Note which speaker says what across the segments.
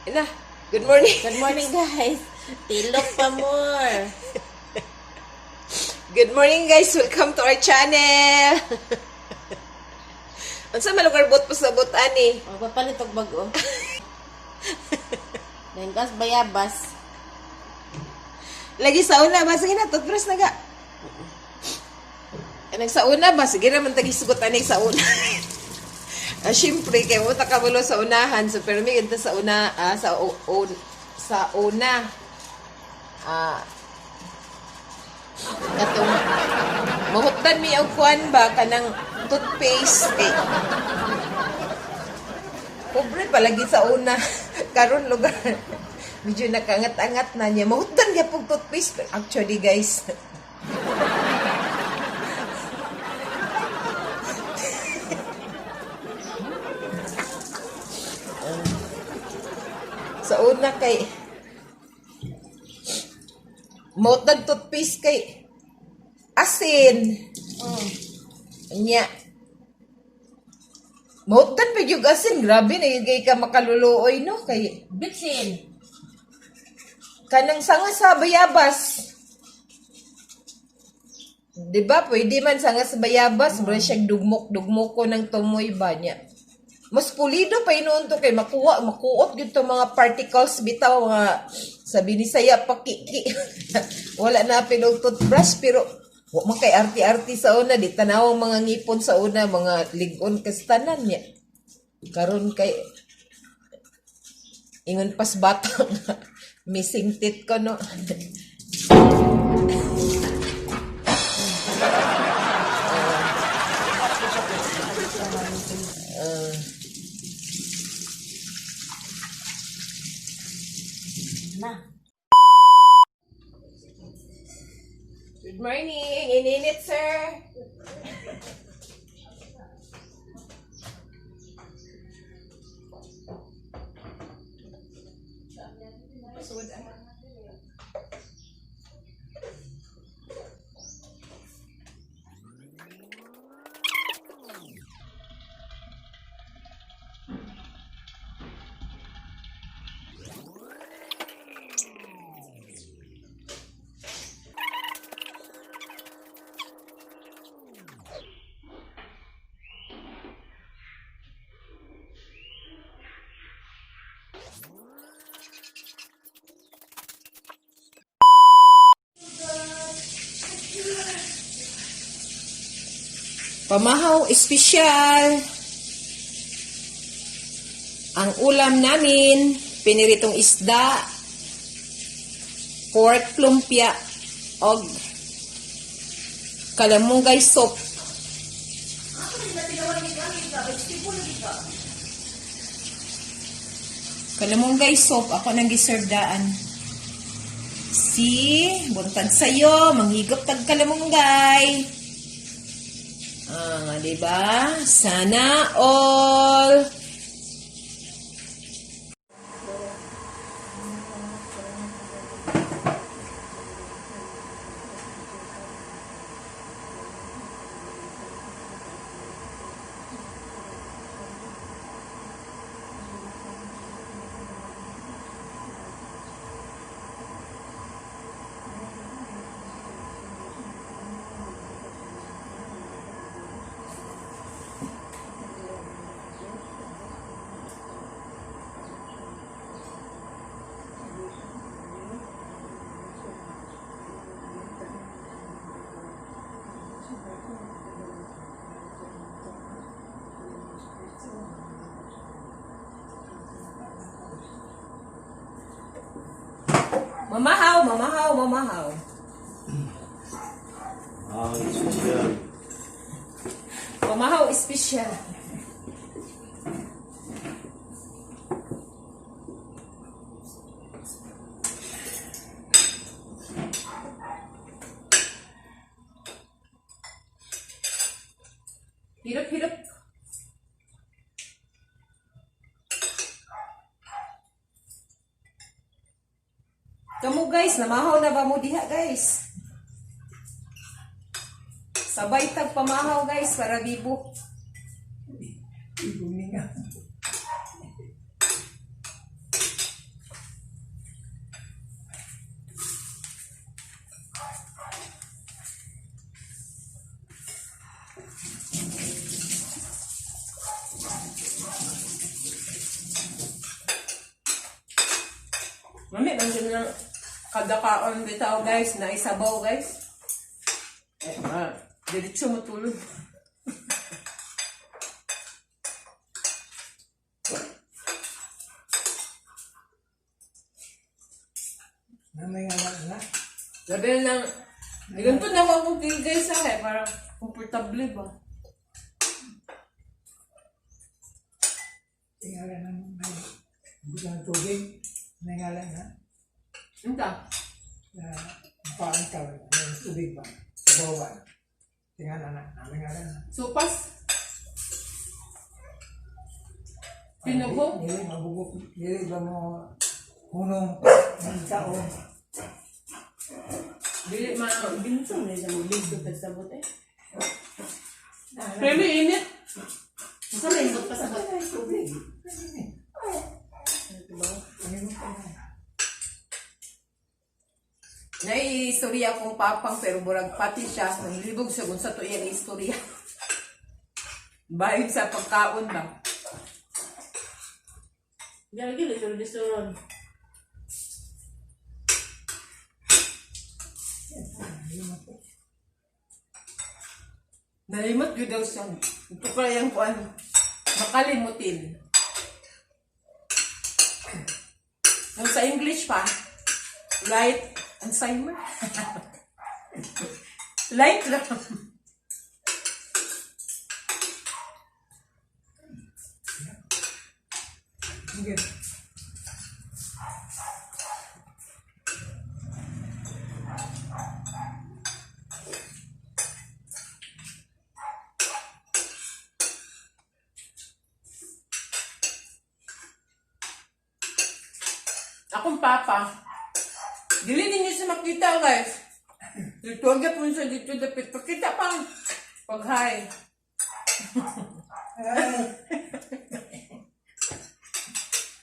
Speaker 1: Ina, good morning.
Speaker 2: Good morning, guys. Tilok pa more.
Speaker 1: Good morning, guys. Welcome to our channel. Unsa man lugar bot pa sa botan ni?
Speaker 2: Magpapalit og bago. Dengkas bayabas.
Speaker 1: Lagi sa una ba sige na toothbrush na ga. Anong sa una ba sige na man tagi sugot ani sa una. Siyempre kay mo ta kabulo sa unahan so pero mi sa una sa una. Katong mahutdan mi og kuan ba kanang toothpaste eh. Pobre palagi sa una. Karon lugar. Medyo nakangat-angat na niya. Mahutdan niya pong toothpaste. Actually, guys. Sa una kay mahutdan toothpaste kay asin. Nya. Mahutdan pa yung asin. Grabe na yung ka makaluluoy, no? Kay
Speaker 2: Bitsin.
Speaker 1: kanang sanga sa bayabas. Diba? Pwede man sanga sa bayabas. Bro, siyang dugmok ko ng tumoy ba niya. Mas pulido pa inoon to kay makuot dito mga particles bitaw mga sabi ni saya pakiki. Wala na pinog toothbrush pero wa man kay arti-arti sa una di tanawang mga ngipon sa una mga ligon kastanan niya. Karon kay ingon pas bata nga missing teeth ko no.
Speaker 2: Na.
Speaker 1: Good morning. Ininit, sir. Pamahaw espesyal. Ang ulam namin, piniritong isda, pork lumpia, og kalamunggay soup. Kalamunggay soup, ako nang giserdaan. Buntag sayo, manghigop tag kalamunggay. Diba? Sana all. Mamahaw.
Speaker 3: Espesyal.
Speaker 1: Mamahaw espesyal. Hirap. Kamu guys, namahaw na ba mo diha guys? Sabay tag pamahaw guys para bibo. Mami, nandiyan lang kada kaon bitaw guys, na isabaw guys. Diretso matulog.
Speaker 3: Namay nga lang na.
Speaker 1: Sabi lang, ganito na ako kung guys sa akin, parang komportable ba?
Speaker 3: Tingala ng may butang tubig. May nga lang na.
Speaker 1: Enta?
Speaker 3: Mapaan ka. May tubig ba? Sa bawah. Tingala na. Namay nga lang na.
Speaker 1: Supas? Pinugo?
Speaker 3: Hindi, mabugok. Hindi ba mo hunong ng tao.
Speaker 1: Dili man.
Speaker 2: Ginto na siya mo. Ginto pa sa bote.
Speaker 1: Pero may init.
Speaker 2: Masa may imbot pa sa bote.
Speaker 3: Tubig.
Speaker 2: Ito ba?
Speaker 3: Ano pa na?
Speaker 1: Naiistorya akong papang pero burag pati siya. Nanglibog siya kung sa to yan istorya. Bayon sa pagkaon ba?
Speaker 2: Gagi, lito-lito.
Speaker 1: Nalimot yun daw siya. Ito pa yung kuan. Makalimutin. Yung sa English pa, light Alzheimer. Light lang.
Speaker 3: Sige.
Speaker 1: Akong papa, dili ninyo siya makita guys. Dito agad mo siya dito dapit. Pakita pang pag-hi.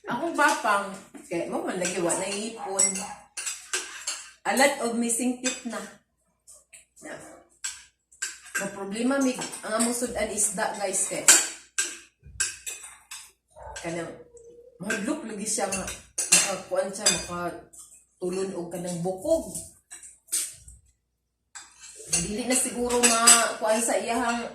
Speaker 1: Akong papang, kaya mo man lagi wa na ipon. A lot of missing teeth na. Ang problema mig ang among sudan isda guys kay. Kanang mahulog lagi siya nga makakuan siya makatulon og kanang bukog. Dili na siguro makuan sa iyahang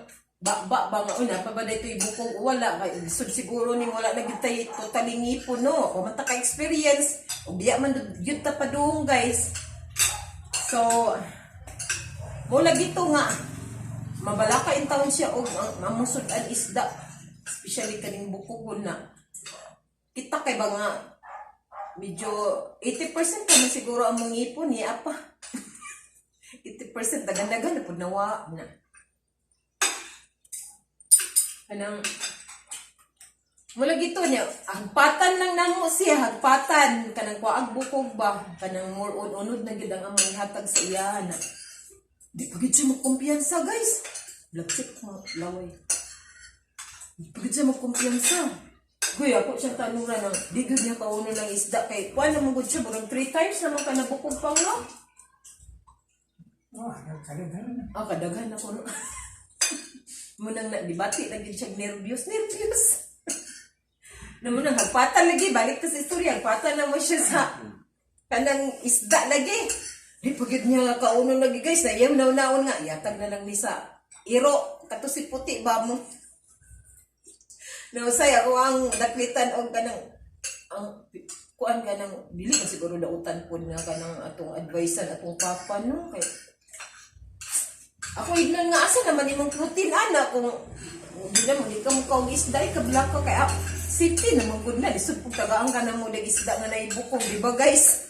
Speaker 1: ba nga una pa ba dito ibukog wala kay lisod siguro ni wala na gitay totally ngipon no o man ta ka experience o biya man gyud ta padung guys. So mo lagi to nga mabalaka in taon siya og ang musudan isda especially kaning bukogon na kita kay ba nga medyo 80% naman siguro ang mga ipon niya pa 80% dagan-dagan na po nawa na kanang mula gito niya hagpatan lang namo siya hagpatan kanang kuag bukog ba kanang more unod na gid ang among ihatag sa iya na di pa gid siya magkumpiyansa guys lapsik mo laway di pa gid siya magkumpiyansa guy ako siya tanuran ng di gid niya kauno ng isda kay kuan naman gud siya burang 3 times naman ka nabukog pang no
Speaker 3: Kadaghan na.
Speaker 1: kadaghan ako no munang na dibati lagi siya nervyos naman ang hagpatan lagi balik ta sa istorya hagpatan na mo siya sa kanang isda lagi di pagit niya nga kauno lagi guys na iyang naon nga yatag na lang ni sa iro kato si puti ba mo nausay ako ang naklitan og kanang ang kuan kanang dili ka siguro dautan pod nga kanang atong advicean atong papa no kay ako ignan nga asa naman imong protein ana kung di naman di ka mo kaong isda kabla ka kay safety naman gud na lisod pug tagaan ka na mo dag isda nga naibukog di ba guys